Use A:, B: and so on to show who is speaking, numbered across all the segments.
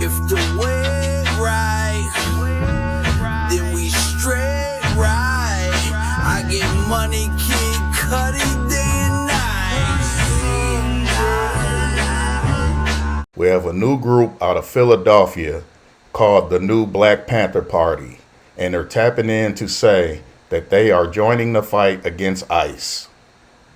A: If the way right, then we straight right. I get money, Kid Cudi, day and night.
B: We have a new group out of Philadelphia called the New Black Panther Party, and they're tapping in to say that they are joining the fight against ICE.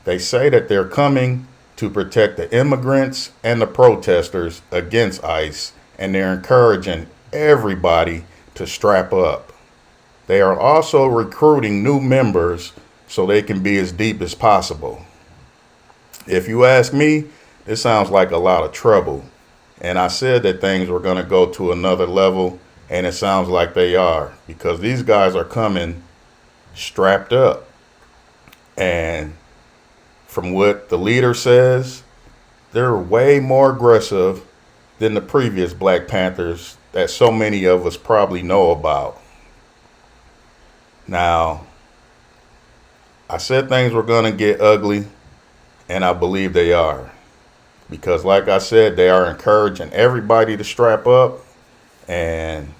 B: They say that they're coming to protect the immigrants and the protesters against ICE, and they're encouraging everybody to strap up. They are also recruiting new members so they can be as deep as possible. If you ask me, this sounds like a lot of trouble. And I said that things were going to go to another level, and it sounds like they are, because these guys are coming strapped up. And from what the leader says, they're way more aggressive than the previous Black Panthers that so many of us probably know about. Now, I said things were going to get ugly, and I believe they are. Because like I said, they are encouraging everybody to strap up, and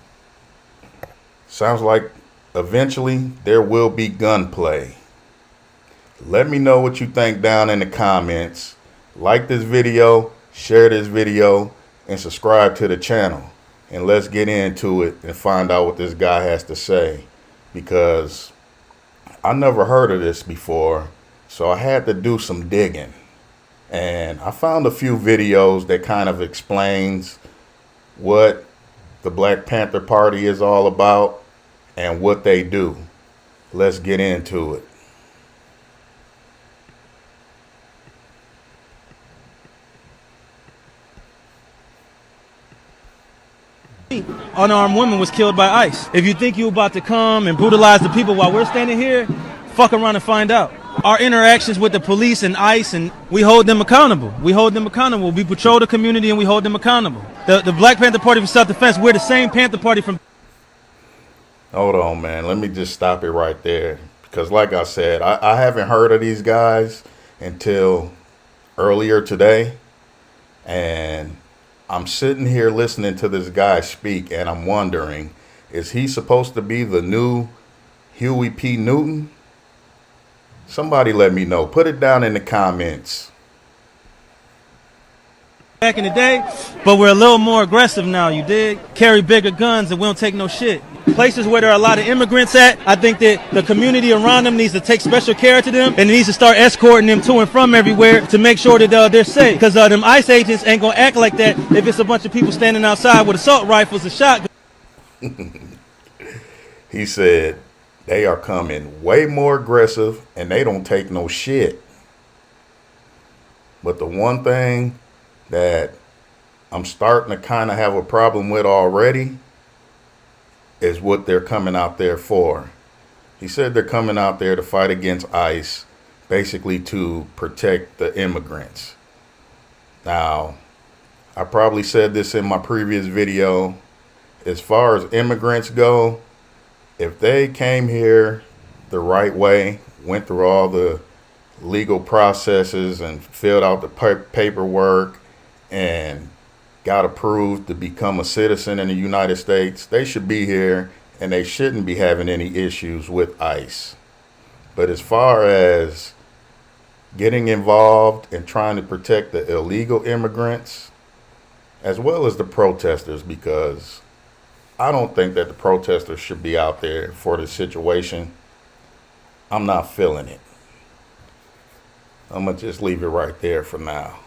B: sounds like eventually there will be gunplay. Let me know what you think down in the comments. Like this video, share this video, and subscribe to the channel. And let's get into it and find out what this guy has to say, because I never heard of this before, so I had to do some digging. And I found a few videos that kind of explains what the Black Panther Party is all about and what they do. Let's get into it.
C: Unarmed woman was killed by ICE. If you think you're about to come and brutalize the people while we're standing here, fuck around and find out. Our interactions with the police and ICE, and we hold them accountable. We hold them accountable. We patrol the community and we hold them accountable. The Black Panther Party for Self-Defense, we're the same Panther Party from...
B: Hold on, man. Let me just stop it right there. Because like I said, I haven't heard of these guys until earlier today. And I'm sitting here listening to this guy speak, and I'm wondering, is he supposed to be the new Huey P. Newton? Somebody let me know. Put it down in the comments.
C: Back in the day, but we're a little more aggressive now, you dig? Carry bigger guns and we don't take no shit. Places where there are a lot of immigrants at, I think that the community around them needs to take special care to them, and it needs to start escorting them to and from everywhere to make sure that they're safe. Because them ICE agents ain't gonna act like that if it's a bunch of people standing outside with assault rifles and shotguns.
B: He said they are coming way more aggressive and they don't take no shit. But the one thing that I'm starting to kind of have a problem with already is what they're coming out there for. He said they're coming out there to fight against ICE, basically to protect the immigrants. Now, I probably said this in my previous video. As far as immigrants go, if they came here the right way, went through all the legal processes and filled out the paperwork and got approved to become a citizen in the United States, they should be here and they shouldn't be having any issues with ICE. But as far as getting involved and trying to protect the illegal immigrants, as well as the protesters, because I don't think that the protesters should be out there for the situation, I'm not feeling it. I'm going to just leave it right there for now.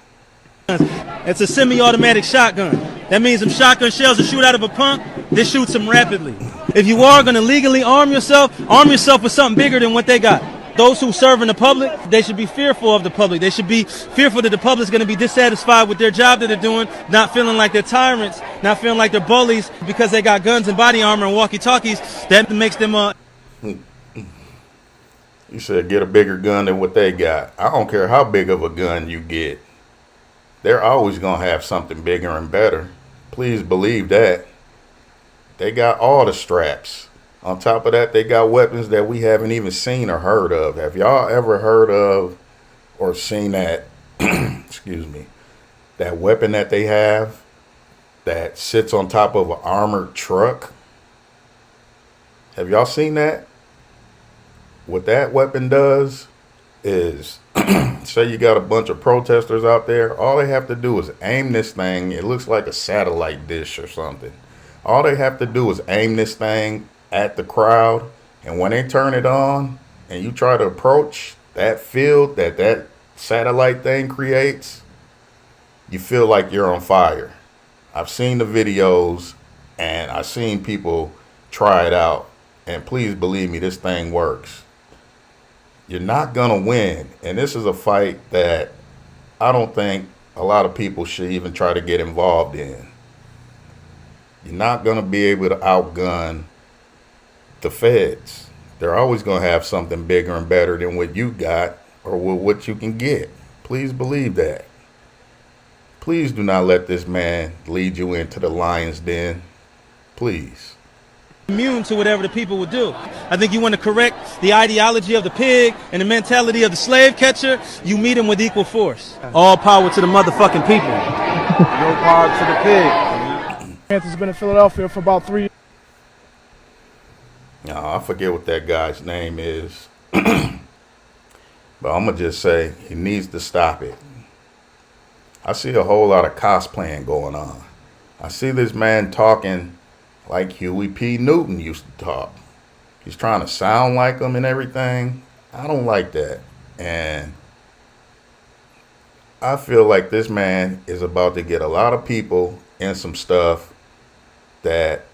C: It's a semi-automatic shotgun. That means them shotgun shells that shoot out of a pump, they shoot them rapidly. If you are going to legally arm yourself with something bigger than what they got. Those who serve in the public, they should be fearful of the public. They should be fearful that the public's going to be dissatisfied with their job that they're doing, not feeling like they're tyrants, not feeling like they're bullies because they got guns and body armor and walkie-talkies. That makes them...
B: You said get a bigger gun than what they got. I don't care how big of a gun you get. They're always going to have something bigger and better. Please believe that. They got all the straps. On top of that, they got weapons that we haven't even seen or heard of. Have y'all ever heard of or seen that, excuse me, that weapon that they have that sits on top of an armored truck. Have y'all seen that? What that weapon does is, say you got a bunch of protesters out there, all they have to do is aim this thing. It looks like a satellite dish or something. All they have to do is aim this thing at the crowd, and when they turn it on and you try to approach that field that satellite thing creates, you feel like you're on fire. I've seen the videos and I've seen people try it out, and please believe me, this thing works. You're not gonna win, and this is a fight that I don't think a lot of people should even try to get involved in. You're not gonna be able to outgun the feds. They're always gonna have something bigger and better than what you got or what you can get. Please believe that. Please do not let this man lead you into the lion's den. Please.
C: Immune to whatever the people would do. I think you want to correct the ideology of the pig and the mentality of the slave catcher. You meet him with equal force. All power to the motherfucking people.
D: No power to the pig. Panther's been in Philadelphia for about 3 years.
B: No, I forget what that guy's name is. But I'm going to just say he needs to stop it. I see a whole lot of cosplaying going on. I see this man talking like Huey P. Newton used to talk. He's trying to sound like him and everything. I don't like that. And I feel like this man is about to get a lot of people in some stuff that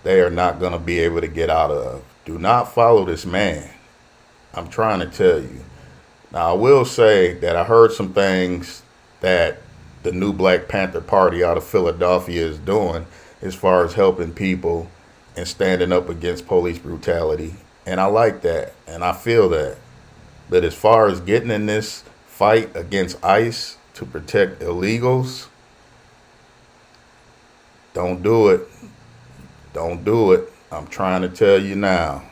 B: they are not going to be able to get out of. Do not follow this man. I'm trying to tell you. Now, I will say that I heard some things that the new Black Panther Party out of Philadelphia is doing as far as helping people and standing up against police brutality. And I like that, and I feel that. But as far as getting in this fight against ICE to protect illegals, don't do it. Don't do it. I'm trying to tell you now.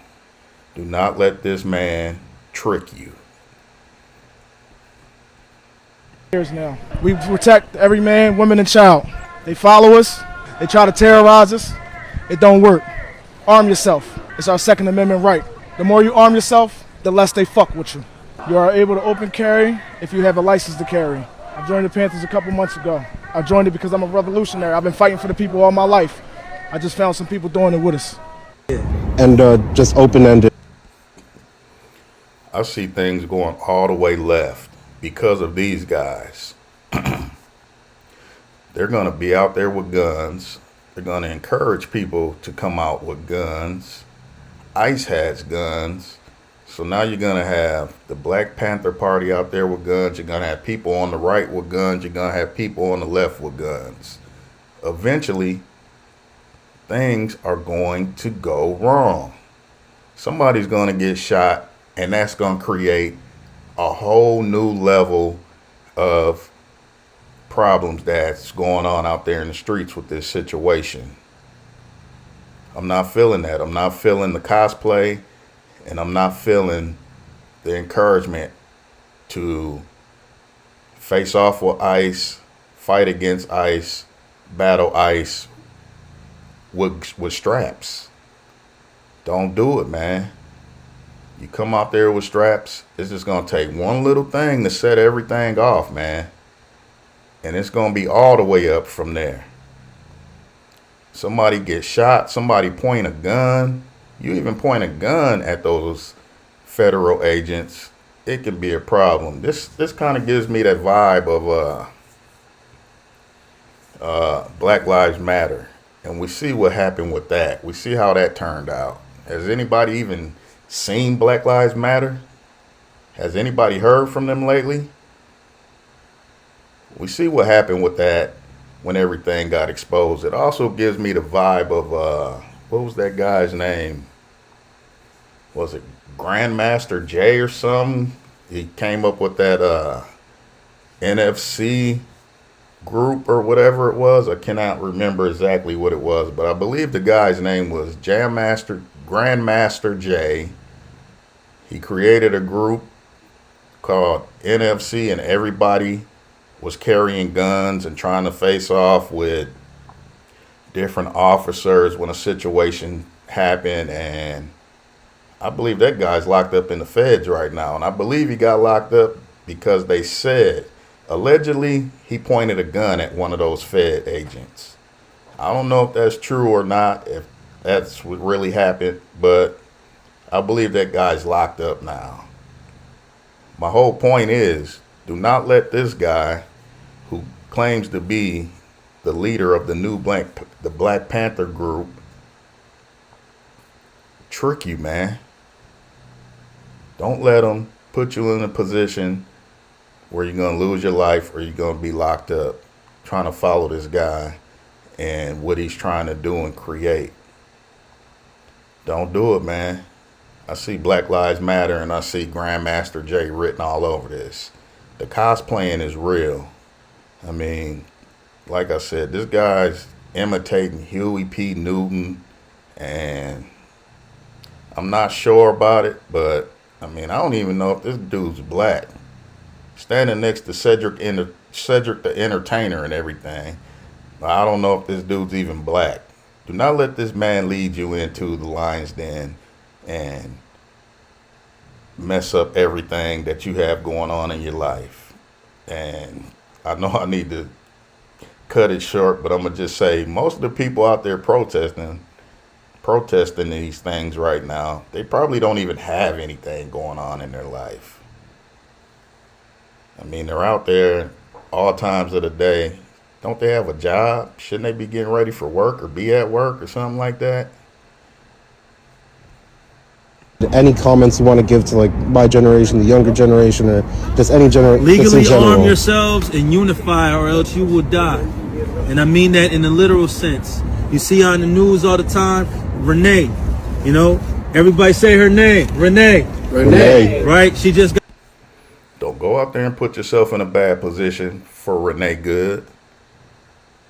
B: Do not let this man trick you.
D: Years now. We protect every man, woman, and child. They follow us. They try to terrorize us. It don't work. Arm yourself. It's our Second Amendment right. The more you arm yourself, the less they fuck with you. You are able to open carry if you have a license to carry. I joined the Panthers a couple months ago. I joined it because I'm a revolutionary. I've been fighting for the people all my life. I just found some people doing it with us.
E: And just open-ended.
B: I see things going all the way left because of these guys. They're going to be out there with guns. They're going to encourage people to come out with guns. ICE has guns. So now you're going to have the Black Panther Party out there with guns. You're going to have people on the right with guns. You're going to have people on the left with guns. Eventually, things are going to go wrong. Somebody's going to get shot, and that's going to create a whole new level of problems that's going on out there in the streets with this situation. I'm not feeling that. I'm not feeling the cosplay, and I'm not feeling the encouragement to face off with ICE, fight against ICE, battle ICE with straps. Don't do it, man. You come out there with straps, it's just going to take one little thing to set everything off, man. And it's going to be all the way up from there. Somebody gets shot, somebody point a gun. You even point a gun at those federal agents, it can be a problem. This kind of gives me that vibe of Black Lives Matter. And we see what happened with that. We see how that turned out. Has anybody even seen Black Lives Matter? Has anybody heard from them lately? We see what happened with that when everything got exposed. It also gives me the vibe of, what was that guy's name? Was it Grandmaster Jay or something? He came up with that NFC group or whatever it was. I cannot remember exactly what it was, but I believe the guy's name was Grandmaster Jay. He created a group called NFC, and everybody was carrying guns and trying to face off with different officers when a situation happened, and I believe that guy's locked up in the feds right now. And I believe he got locked up because they said, allegedly, he pointed a gun at one of those Fed agents. I don't know if that's true or not, if that's what really happened, but I believe that guy's locked up now. My whole point is, do not let this guy who claims to be the leader of the Black Panther group trick you, man. Don't let him put you in a position where you're going to lose your life or you're going to be locked up trying to follow this guy and what he's trying to do and create. Don't do it, man. I see Black Lives Matter and I see Grandmaster Jay written all over this. The cosplaying is real. I mean, like I said, this guy's imitating Huey P. Newton, and I'm not sure about it, but I mean, I don't even know if this dude's black. Standing next to Cedric the Entertainer and everything, I don't know if this dude's even black. Do not let this man lead you into the lion's den and mess up everything that you have going on in your life. And I know I need to cut it short, but I'm going to just say most of the people out there protesting these things right now, they probably don't even have anything going on in their life. I mean, they're out there all times of the day. Don't they have a job? Shouldn't they be getting ready for work or be at work or something like that?
E: Any comments you want to give to like my generation, the younger generation, or just any generation?
C: Legally arm yourselves and unify, or else you will die. And I mean that in the literal sense. You see on the news all the time, Renee. You know, everybody say her name, Renee.
E: Renee.
C: Right? She just got.
B: Don't go out there and put yourself in a bad position for Renee Good.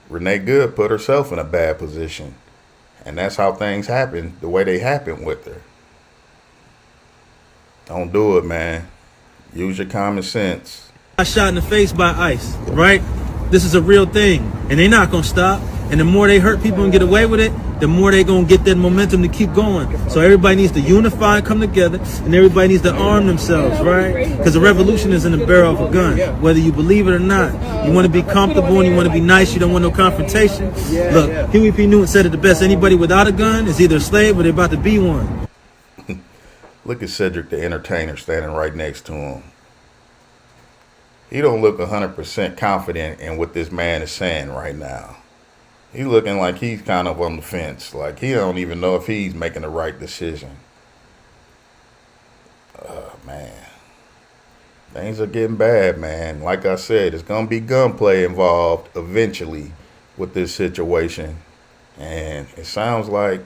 B: Renee Good put herself in a bad position. And that's how things happen, the way they happen with her. Don't do it, man. Use your common sense.
C: I shot in the face by ICE, right? This is a real thing, and they're not gonna stop. And the more they hurt people and get away with it, the more they're gonna get that momentum to keep going. So everybody needs to unify and come together, and everybody needs to arm themselves, right? Because the revolution is in the barrel of a gun, whether you believe it or not. You want to be comfortable and you want to be nice. You don't want no confrontation. Look, Huey P. Newton said it the best. Anybody without a gun is either a slave or they're about to be one.
B: Look at Cedric the Entertainer standing right next to him. He don't look 100% confident in what this man is saying right now. He's looking like he's kind of on the fence. Like he don't even know if he's making the right decision. Man. Things are getting bad, man. Like I said, there's going to be gunplay involved eventually with this situation. And it sounds like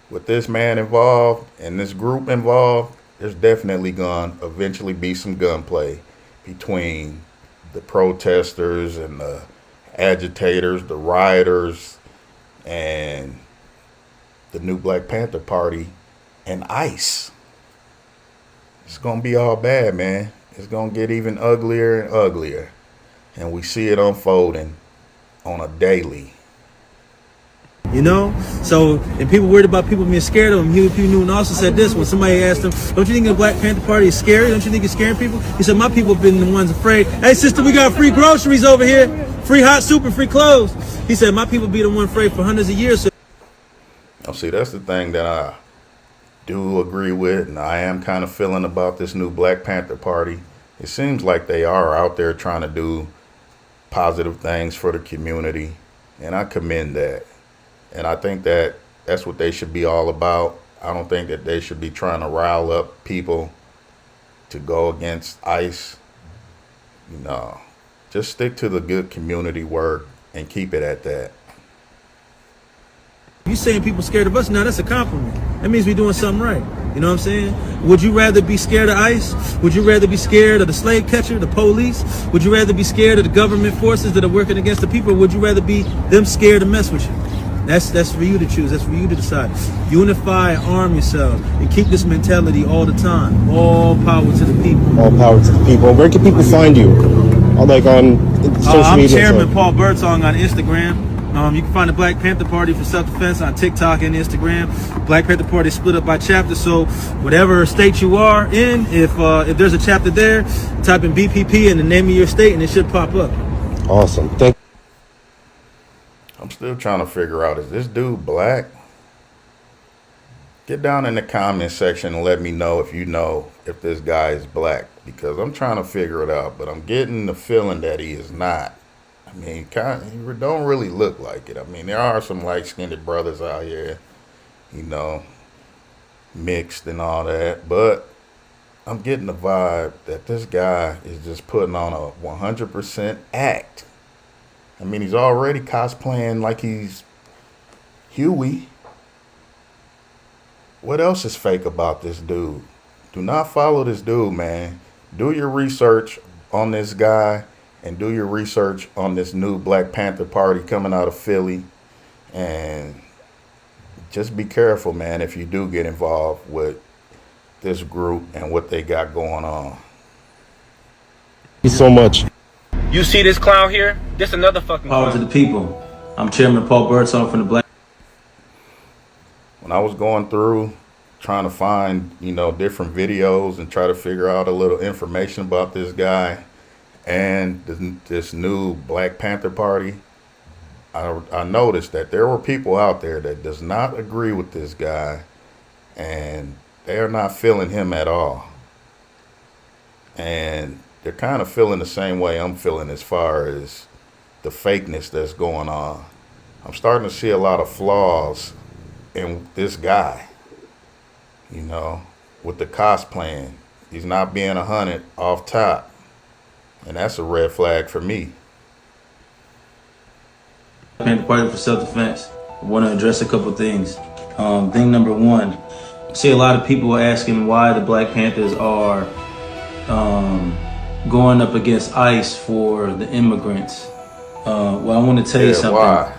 B: with this man involved and this group involved, there's definitely going to eventually be some gunplay between the protesters and the agitators, the rioters, and the new Black Panther Party and ICE. It's going to be all bad, man. It's going to get even uglier and uglier. And we see it unfolding on a daily.
C: You know? So, and people worried about people being scared of him. Huey P. Newton also said this when somebody asked him, don't you think the Black Panther Party is scary? Don't you think it's scaring people? He said, my people have been the ones afraid. Hey, sister, we got free groceries over here. Free hot soup and free clothes. He said, my people be the one afraid for hundreds of years. So
B: see, that's the thing that I do agree with, and I am kind of feeling about this new Black Panther Party. It seems like they are out there trying to do positive things for the community, and I commend that. And I think that that's what they should be all about. I don't think that they should be trying to rile up people to go against ICE. No, just stick to the good community work and keep it at that.
C: you saying people scared of us, now that's a compliment. That means we're doing something right. You know what I'm saying? Would you rather be scared of ICE? Would you rather be scared of the slave catcher, the police? Would you rather be scared of the government forces that are working against the people? Or would you rather be them scared to mess with you? That's for you to choose. That's for you to decide. Unify, arm yourselves, and keep this mentality all the time. All power to the people.
E: All power to the people. Where can people find you? Like on social
C: I'm
E: media?
C: Chairman Paul Birdsong on Instagram. You can find the Black Panther Party for self-defense on TikTok and Instagram. Black Panther Party is split up by chapter, so whatever state you are in, if there's a chapter there, type in BPP and the name of your state, and it should pop up.
E: Awesome.
B: I'm still trying to figure out, is this dude black? Get down in the comment section and let me know if this guy is black, because I'm trying to figure it out, but I'm getting the feeling that he is not. I mean, he don't really look like it. I mean, there are some light-skinned brothers out here, mixed and all that, but I'm getting the vibe that this guy is just putting on a 100% act. I mean, he's already cosplaying like he's Huey. What else is fake about this dude? Do not follow this dude, man. Do your research on this guy and do your research on this new Black Panther Party coming out of Philly. And just be careful, man, if you do get involved with this group and what they got going on.
E: Thank you so much.
F: You see this clown here? This another fucking
C: Power
F: clown.
C: to the people. I'm Chairman Paul Birdsong from the Black.
B: When I was going through trying to find, different videos and try to figure out a little information about this guy and this new Black Panther Party, I noticed that there were people out there that does not agree with this guy, and they are not feeling him at all. And they're kind of feeling the same way I'm feeling as far as the fakeness that's going on. I'm starting to see a lot of flaws in this guy, with the cosplaying. He's not being 100 off top, and that's a red flag for me.
C: Panther Party for self-defense. I want to address a couple things. Thing number one, I see a lot of people asking why the Black Panthers are going up against ICE for the immigrants. Well, I want to tell you something.
B: Why?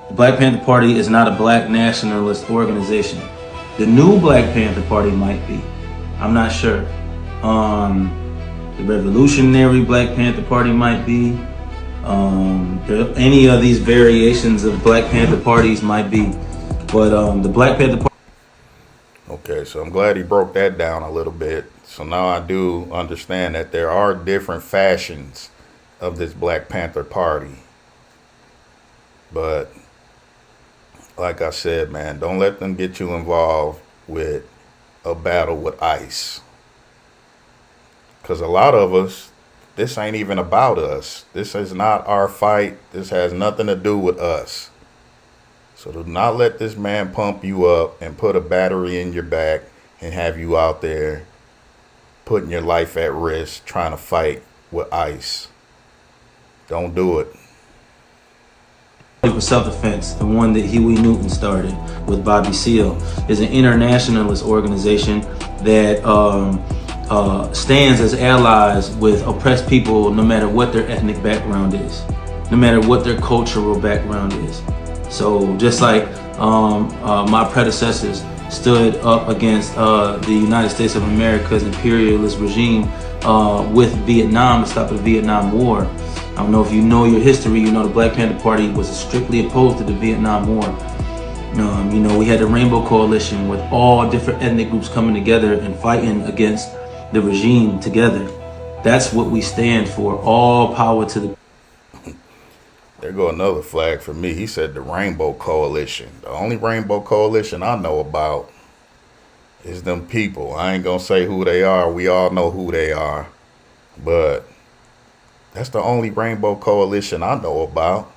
C: The Black Panther Party is not a black nationalist organization. The new Black Panther Party might be. I'm not sure. The Revolutionary Black Panther Party might be. Any of these variations of Black Panther parties might be. But the Black Panther Party.
B: Okay, so I'm glad he broke that down a little bit. So now I do understand that there are different fashions of this Black Panther Party. But like I said, man, don't let them get you involved with a battle with ICE. Because a lot of us, this ain't even about us. This is not our fight. This has nothing to do with us. So do not let this man pump you up and put a battery in your back and have you out there putting your life at risk trying to fight with ICE. Don't do it.
C: For self-defense, the one that Huey Newton started with Bobby Seale, is an internationalist organization that stands as allies with oppressed people no matter what their ethnic background is, no matter what their cultural background is. So just like my predecessors stood up against the United States of America's imperialist regime with Vietnam to stop the Vietnam War. I don't know if you know your history, the Black Panther Party was strictly opposed to the Vietnam War. We had the Rainbow Coalition with all different ethnic groups coming together and fighting against the regime together. That's what we stand for. All power to the...
B: There go another flag for me. He said the Rainbow Coalition. The only Rainbow Coalition I know about is them people. I ain't gonna say who they are. We all know who they are. But that's the only Rainbow Coalition I know about.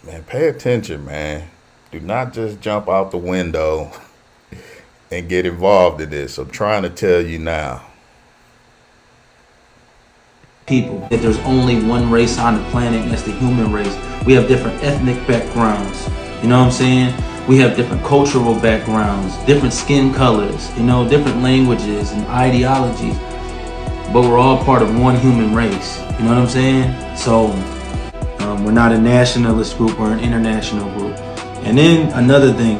B: Man, pay attention, man. Do not just jump out the window and get involved in this. I'm trying to tell you now.
C: People, that there's only one race on the planet, and that's the human race. We have different ethnic backgrounds. You know what I'm saying? We have different cultural backgrounds, different skin colors, different languages and ideologies. But we're all part of one human race. You know what I'm saying? So we're not a nationalist group, we're an international group. And then another thing,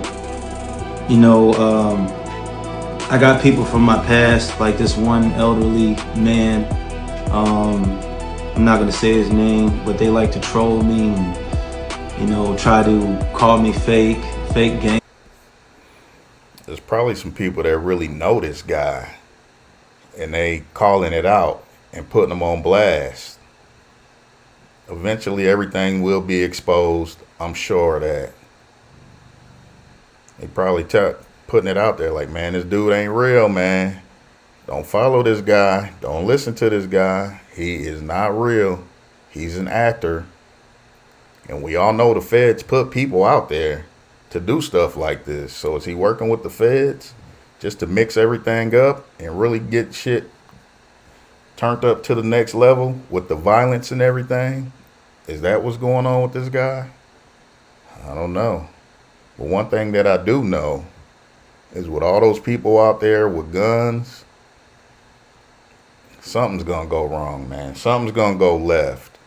C: I got people from my past, like this one elderly man
G: I'm not gonna say his name, but they like to troll me and, you know, try to call me fake gang.
B: There's probably some people that really know this guy and they calling it out and putting him on blast. Eventually everything will be exposed. I'm sure of that. They probably putting it out there like, man, this dude ain't real, man. Don't follow this guy. Don't listen to this guy. He is not real. He's an actor. And we all know the feds put people out there to do stuff like this. So is he working with the feds just to mix everything up and really get shit turned up to the next level with the violence and everything? Is that what's going on with this guy? I don't know. But one thing that I do know is with all those people out there with guns, something's going to go wrong, man. Something's going to go left.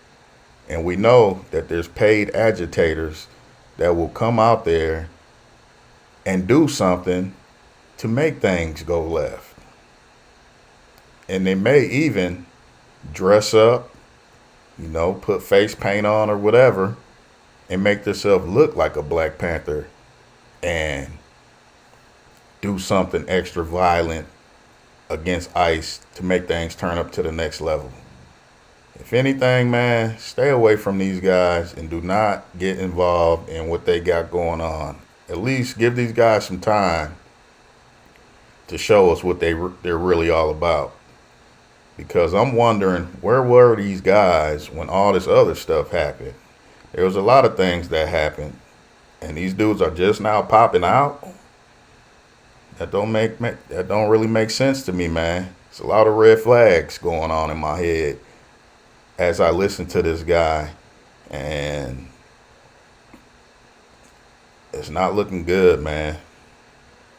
B: And we know that there's paid agitators that will come out there and do something to make things go left. And they may even dress up, you know, put face paint on or whatever, and make themselves look like a Black Panther and do something extra violent against ICE to make things turn up to the next level. If anything, man, stay away from these guys and do not get involved in what they got going on. At least give these guys some time to show us what they're really all about. Because I'm wondering, where were these guys when all this other stuff happened? There was a lot of things that happened, and these dudes are just now popping out. That don't really make sense to me, man. It's a lot of red flags going on in my head as I listen to this guy, and it's not looking good, man.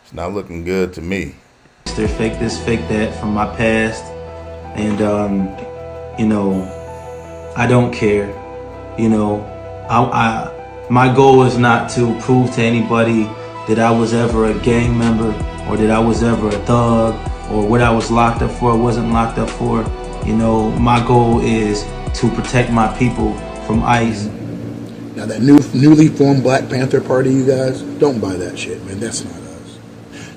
B: It's not looking good to me.
G: They're fake this, fake that from my past, and you know, I don't care. You know, my goal is not to prove to anybody that I was ever a gang member or that I was ever a thug or what I was locked up for or wasn't locked up for. You know, my goal is to protect my people from ICE.
H: Now that newly formed Black Panther Party, you guys, don't buy that shit, man. That's not us.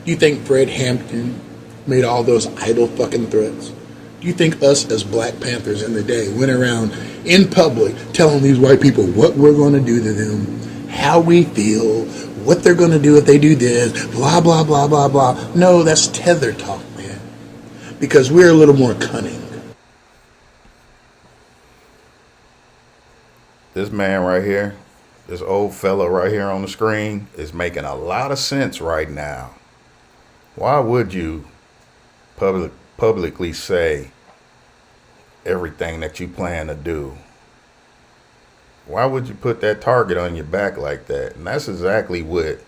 H: Do you think Fred Hampton made all those idle fucking threats? Do you think us as Black Panthers in the day went around in public telling these white people what we're going to do to them, how we feel, what they're going to do if they do this, blah, blah, blah, blah, blah? No, that's tether talk, man. Because we're a little more cunning.
B: This man right here, this old fella right here on the screen is making a lot of sense right now. Why would you publicly say everything that you plan to do? Why would you put that target on your back like that? And that's exactly what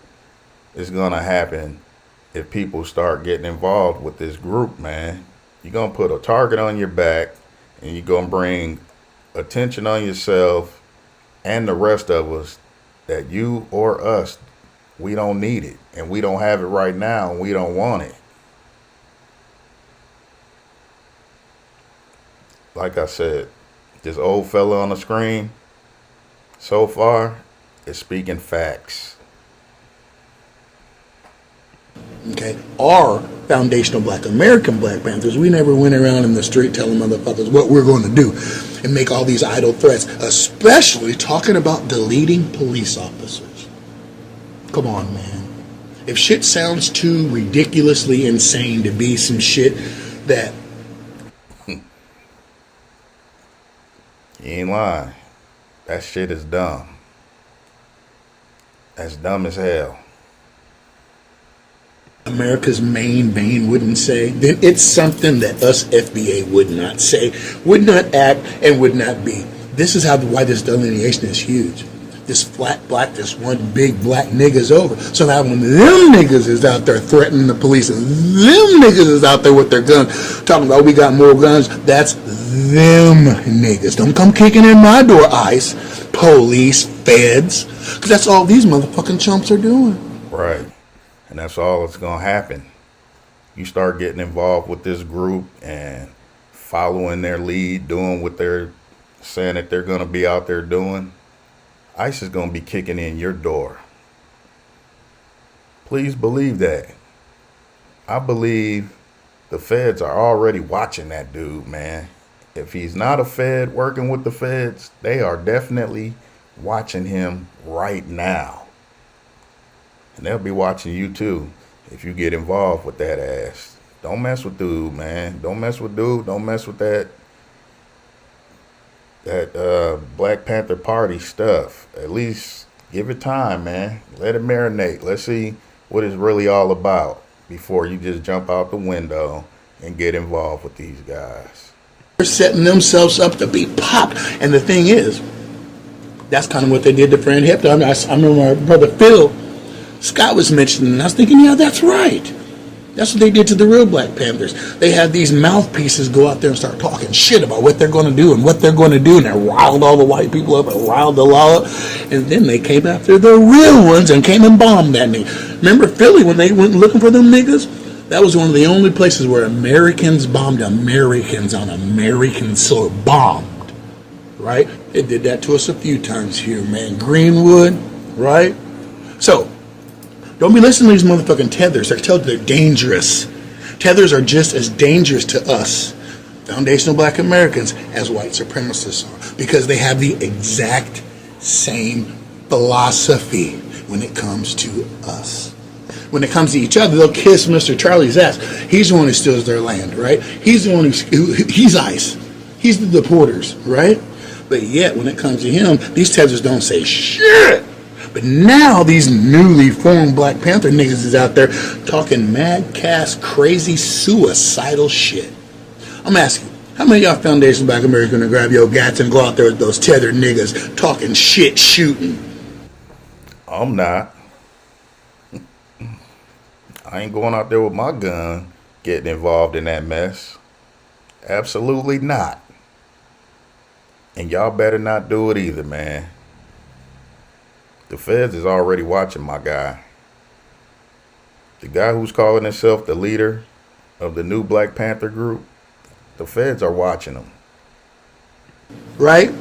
B: is going to happen if people start getting involved with this group, man. You're going to put a target on your back and you're going to bring attention on yourself and the rest of us that you or us, we don't need it. And we don't have it right now and we don't want it. Like I said, this old fella on the screen, so far, is speaking facts.
H: Okay, our foundational Black American Black Panthers, we never went around in the street telling motherfuckers what we're going to do and make all these idle threats, especially talking about deleting police officers. Come on, man. If shit sounds too ridiculously insane to be some shit that...
B: You ain't lying. That shit is dumb. That's dumb as hell.
H: America's main vein wouldn't say, then it's something that us FBA would not say, would not act, and would not be. This is why this delineation is huge. This flat black, this one big black nigga's over. So now when them niggas is out there threatening the police and them niggas is out there with their guns talking about we got more guns, that's them niggas. Don't come kicking in my door, ICE, police, feds, because that's all these motherfucking chumps are doing.
B: Right. And that's all that's going to happen. You start getting involved with this group and following their lead, doing what they're saying that they're going to be out there doing, ICE is going to be kicking in your door. Please believe that. I believe the feds are already watching that dude, man. If he's not a Fed working with the feds, they are definitely watching him right now. And they'll be watching you too if you get involved with that ass. Don't mess with dude, man. Don't mess with dude. Don't mess with that Black Panther Party stuff. At least give it time, man. Let it marinate. Let's see what it's really all about before you just jump out the window and get involved with these guys.
H: They're setting themselves up to be popped. And the thing is, that's kind of what they did to Fran Hampton. I remember my brother Phil Scott was mentioning, and I was thinking, yeah, that's right. That's what they did to the real Black Panthers. They had these mouthpieces go out there and start talking shit about what they're going to do and what they're going to do, and they riled all the white people up and riled the law up, and then they came after the real ones and came and bombed that nigga. Remember Philly when they went looking for them niggas? That was one of the only places where Americans bombed Americans on American soil. Bombed, right? They did that to us a few times here, man. Greenwood, right? So, don't be listening to these motherfucking tethers. They're dangerous. Tethers are just as dangerous to us, foundational Black Americans, as white supremacists are, because they have the exact same philosophy when it comes to us. When it comes to each other, they'll kiss Mr. Charlie's ass. He's the one who steals their land, right? He's the one he's ICE. He's the deporters, right? But yet, when it comes to him, these tethers don't say shit. But now these newly formed Black Panther niggas is out there talking mad, crazy, suicidal shit. I'm asking, how many of y'all foundation Black Americans gonna grab your gats and go out there with those tethered niggas talking shit, shooting?
B: I'm not. I ain't going out there with my gun getting involved in that mess. Absolutely not. And y'all better not do it either, man. The feds is already watching my guy. The guy who's calling himself the leader of the new Black Panther group, the feds are watching him.
H: Right?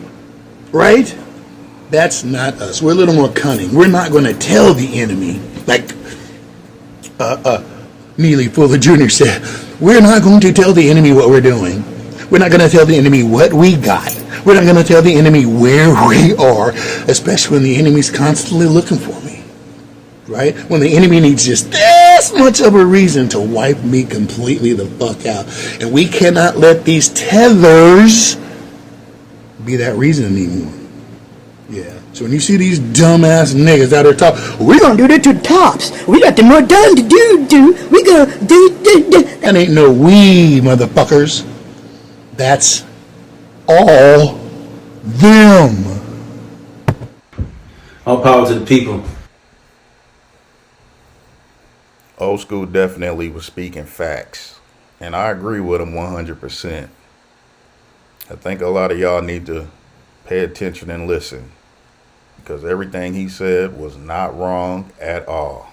H: Right? That's not us. We're a little more cunning. We're not going to tell the enemy, like Neely Fuller Jr. said, we're not going to tell the enemy what we're doing. We're not going to tell the enemy what we got. We're not going to tell the enemy where we are, especially when the enemy's constantly looking for me. Right? When the enemy needs just this much of a reason to wipe me completely the fuck out. And we cannot let these tethers be that reason anymore. Yeah. So when you see these dumbass niggas out there talking, we're going to do that to the tops. We got the more done to do. We going to do. That ain't no we, motherfuckers. That's all them.
G: All power to the people.
B: Old school definitely was speaking facts. And I agree with him 100%. I think a lot of y'all need to pay attention and listen. Because everything he said was not wrong at all.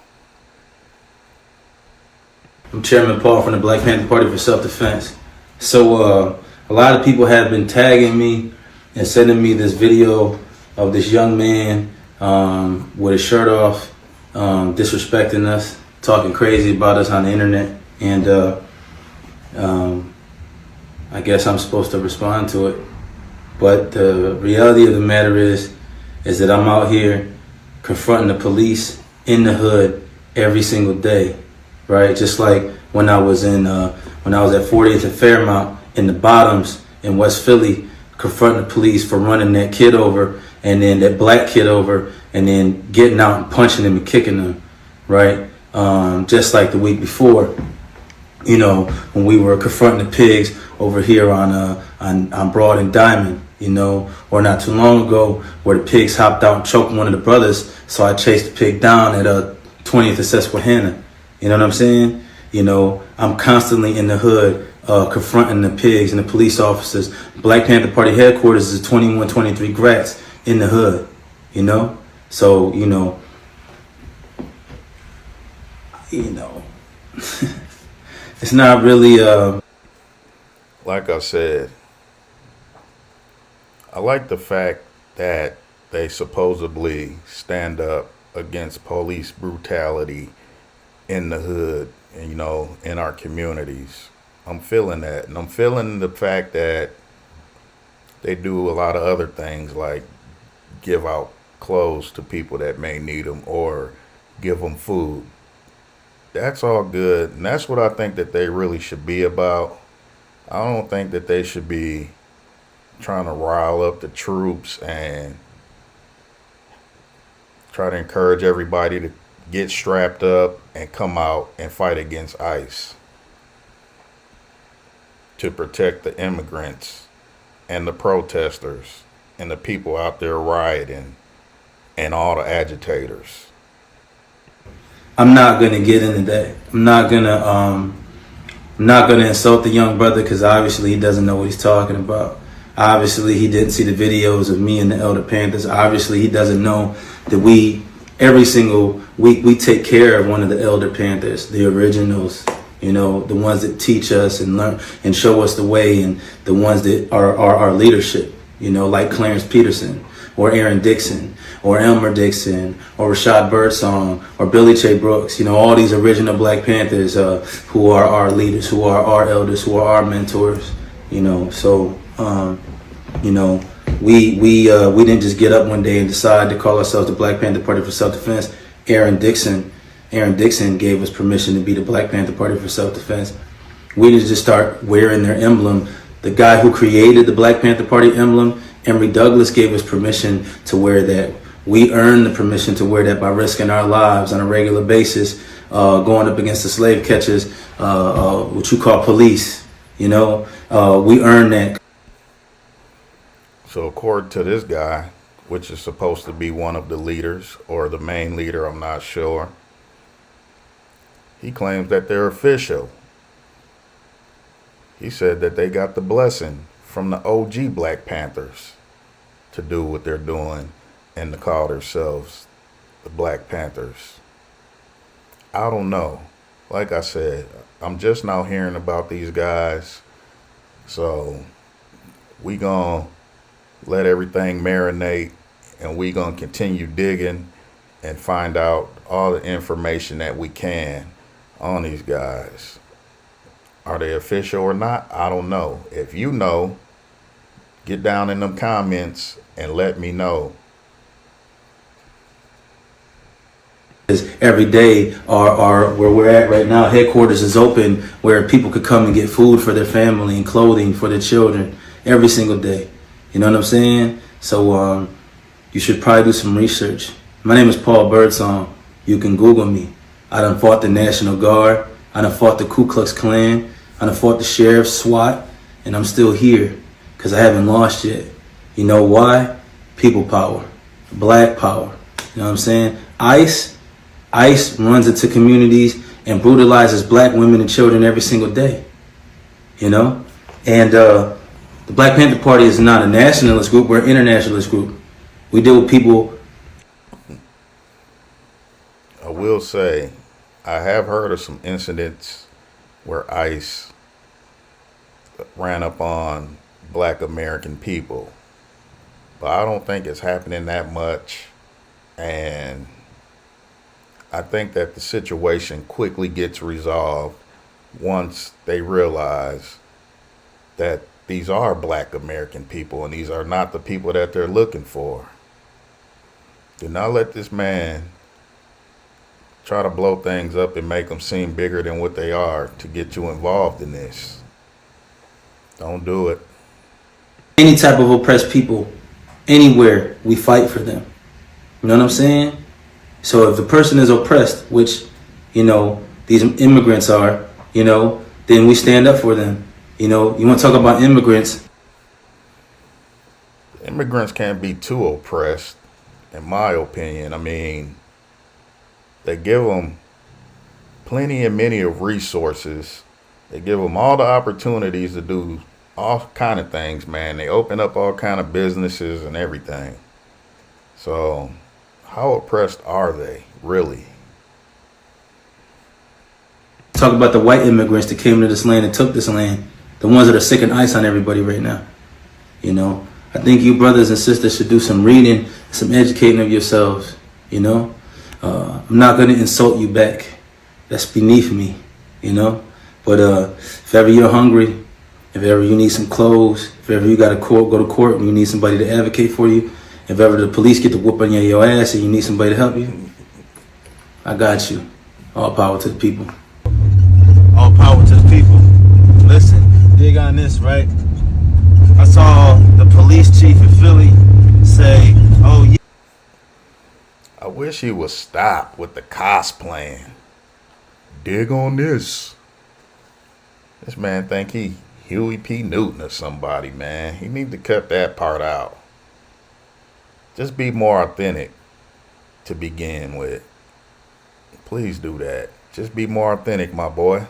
G: I'm Chairman Paul from the Black Panther Party for Self-Defense. So a lot of people have been tagging me and sending me this video of this young man with his shirt off, disrespecting us, talking crazy about us on the internet. And I guess I'm supposed to respond to it. But the reality of the matter is that I'm out here confronting the police in the hood every single day, right? Just like when I was at 40th and Fairmount in the Bottoms in West Philly, confronting the police for running that kid over and then that black kid over and then getting out and punching him and kicking him, right? Just like the week before, you know, when we were confronting the pigs over here on Broad and Diamond, you know, or not too long ago where the pigs hopped out and choked one of the brothers. So I chased the pig down at 20th and Susquehanna. You know what I'm saying? You know, I'm constantly in the hood confronting the pigs and the police officers. Black Panther Party headquarters is 2123 Gratz in the hood, you know? So, you know, it's not really...
B: Like I said, I like the fact that they supposedly stand up against police brutality in the hood, and, you know, in our communities. I'm feeling that. And I'm feeling the fact that they do a lot of other things like give out clothes to people that may need them or give them food. That's all good. And that's what I think that they really should be about. I don't think that they should be trying to rile up the troops and try to encourage everybody to get strapped up and come out and fight against ICE to protect the immigrants and the protesters and the people out there rioting and all the agitators.
G: I'm not gonna get into that. I'm not gonna insult the young brother because obviously he doesn't know what he's talking about. Obviously he didn't see the videos of me and the Elder Panthers. Obviously he doesn't know that we every single week we take care of one of the Elder Panthers, the originals. You know, the ones that teach us and learn and show us the way, and the ones that are our leadership, you know, like Clarence Peterson or Aaron Dixon or Elmer Dixon or Rashad Birdsong or Billy Che Brooks, you know, all these original Black Panthers who are our leaders, who are our elders, who are our mentors, you know. So, you know, we didn't just get up one day and decide to call ourselves the Black Panther Party for Self-Defense. Aaron Dixon gave us permission to be the Black Panther Party for Self-Defense. We didn't just start wearing their emblem. The guy who created the Black Panther Party emblem, Emory Douglas, gave us permission to wear that. We earned the permission to wear that by risking our lives on a regular basis, going up against the slave catchers, what you call police. You know, we earned that.
B: So according to this guy, which is supposed to be one of the leaders or the main leader, I'm not sure, he claims that they're official. He said that they got the blessing from the OG Black Panthers to do what they're doing and to call themselves the Black Panthers. I don't know. Like I said, I'm just now hearing about these guys. So we gonna let everything marinate, and we gonna continue digging and find out all the information that we can on these guys. Are they official or not? I don't know. If you know, get down in them comments and let me know.
G: Every day, our where we're at right now, headquarters is open where people could come and get food for their family and clothing for their children every single day. You know what I'm saying? So you should probably do some research. My name is Paul Birdsong. You can Google me. I done fought the National Guard. I done fought the Ku Klux Klan. I done fought the sheriff, SWAT, and I'm still here because I haven't lost yet. You know why? People power, Black power. You know what I'm saying? ICE runs into communities and brutalizes Black women and children every single day. You know? And the Black Panther Party is not a nationalist group. We're an internationalist group. We deal with people.
B: I will say, I have heard of some incidents where ICE ran up on Black American people, but I don't think it's happening that much. And I think that the situation quickly gets resolved once they realize that these are Black American people and these are not the people that they're looking for. Do not let this man try to blow things up and make them seem bigger than what they are to get you involved in this. Don't do it.
G: Any type of oppressed people, anywhere, we fight for them. You know what I'm saying? So if the person is oppressed, which, you know, these immigrants are, you know, then we stand up for them. You know, you want to talk about immigrants.
B: Immigrants can't be too oppressed, in my opinion. I mean, they give them plenty and many of resources. They give them all the opportunities to do all kind of things, man. They open up all kind of businesses and everything. So how oppressed are they, really?
G: Talk about the white immigrants that came to this land and took this land. The ones that are sick and ice on everybody right now. You know, I think you brothers and sisters should do some reading, some educating of yourselves, you know. I'm not going to insult you back. That's beneath me, you know. But if ever you're hungry, if ever you need some clothes, if ever you got to go to court and you need somebody to advocate for you, if ever the police get to whooping your ass and you need somebody to help you, I got you. All power to the people.
C: All power to the people. Listen, dig on this, right? I saw the police chief in Philly say, oh, yeah.
B: I wish he would stop with the cosplaying. Dig on this. This man think he Huey P. Newton or somebody, man. He need to cut that part out. Just be more authentic to begin with. Please do that. Just be more authentic, my boy.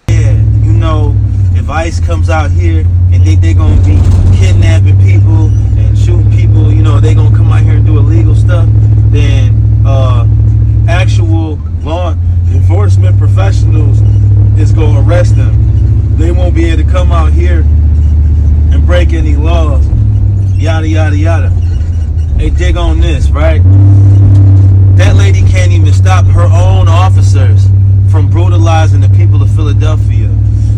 C: Yeah, you know, if ICE comes out here and think they're going to be kidnapping people and shooting people, you know, they're going to come out here and do illegal stuff, then actual law enforcement professionals is going to arrest them. They won't be able to come out here and break any laws, yada, yada, yada. Hey, dig on this, right? That lady can't even stop her own officers from brutalizing the people of Philadelphia.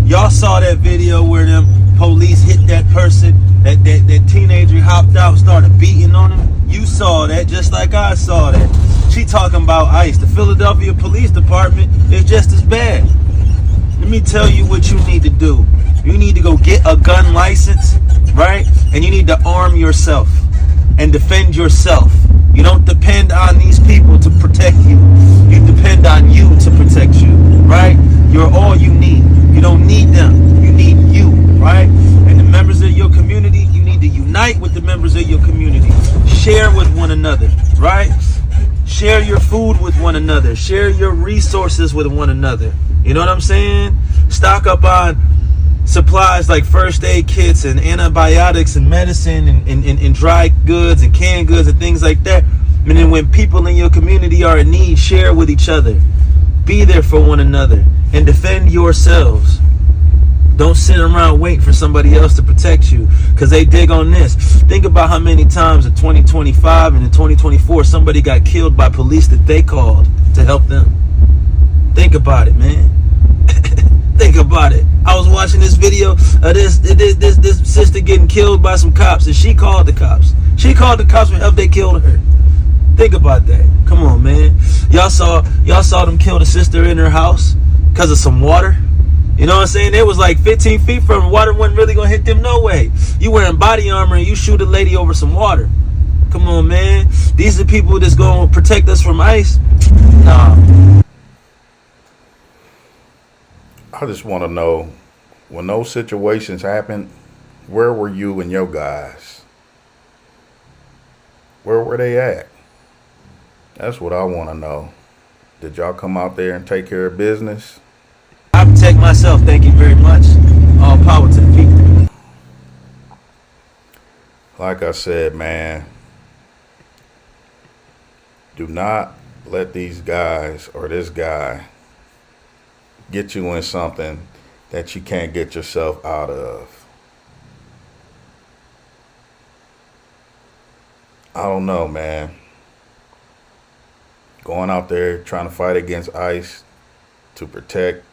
C: Y'all saw that video where them police hit that person, that teenager hopped out, started beating on him. You saw that just like I saw that. She talking about ICE. The Philadelphia Police Department is just as bad. Let me tell you what you need to do. You need to go get a gun license, right? And you need to arm yourself and defend yourself. You don't depend on these people to protect you. You depend on you to protect you, right? You're all you need. You don't need them. You need you, right? And the members of your community, you need to unite with the members of your community. Share with one another, right? Share your food with one another. Share your resources with one another. You know what I'm saying? Stock up on supplies like first aid kits and antibiotics and medicine and dry goods and canned goods and things like that. And then when people in your community are in need, share with each other. Be there for one another and defend yourselves. Don't sit around waiting for somebody else to protect you because they dig on this. Think about how many times in 2025 and in 2024 somebody got killed by police that they called to help them. Think about it, man. Think about it. I was watching this video of this sister getting killed by some cops, and she called the cops. She called the cops for help. They killed her. Think about that. Come on, man. Y'all saw them kill the sister in her house because of some water. You know what I'm saying? It was like 15 feet from her. Water wasn't really gonna hit them no way. You wearing body armor and you shoot a lady over some water. Come on, man. These are the people that's gonna protect us from ICE. Nah.
B: I just want to know, when those situations happen, where were you and your guys? Where were they at? That's what I want to know. Did y'all come out there and take care of business?
C: I protect myself, thank you very much. All power to the people.
B: Like I said, man, do not let these guys or this guy get you in something that you can't get yourself out of. I don't know, man. Going out there trying to fight against ICE to protect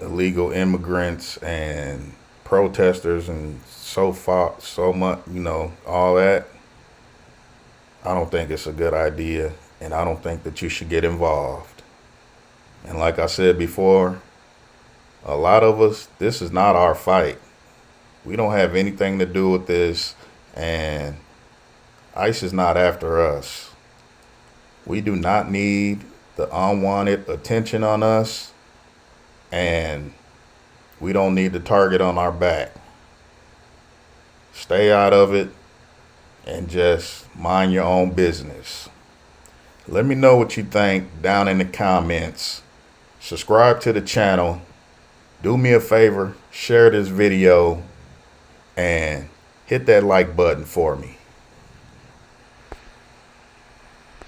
B: illegal immigrants and protesters and so much, you know, all that. I don't think it's a good idea, and I don't think that you should get involved. And like I said before, a lot of us, this is not our fight. We don't have anything to do with this, and ICE is not after us. We do not need the unwanted attention on us, and we don't need the target on our back. Stay out of it and just mind your own business. Let me know what you think down in the comments. Subscribe to the channel. Do me a favor, share this video and hit that like button for me.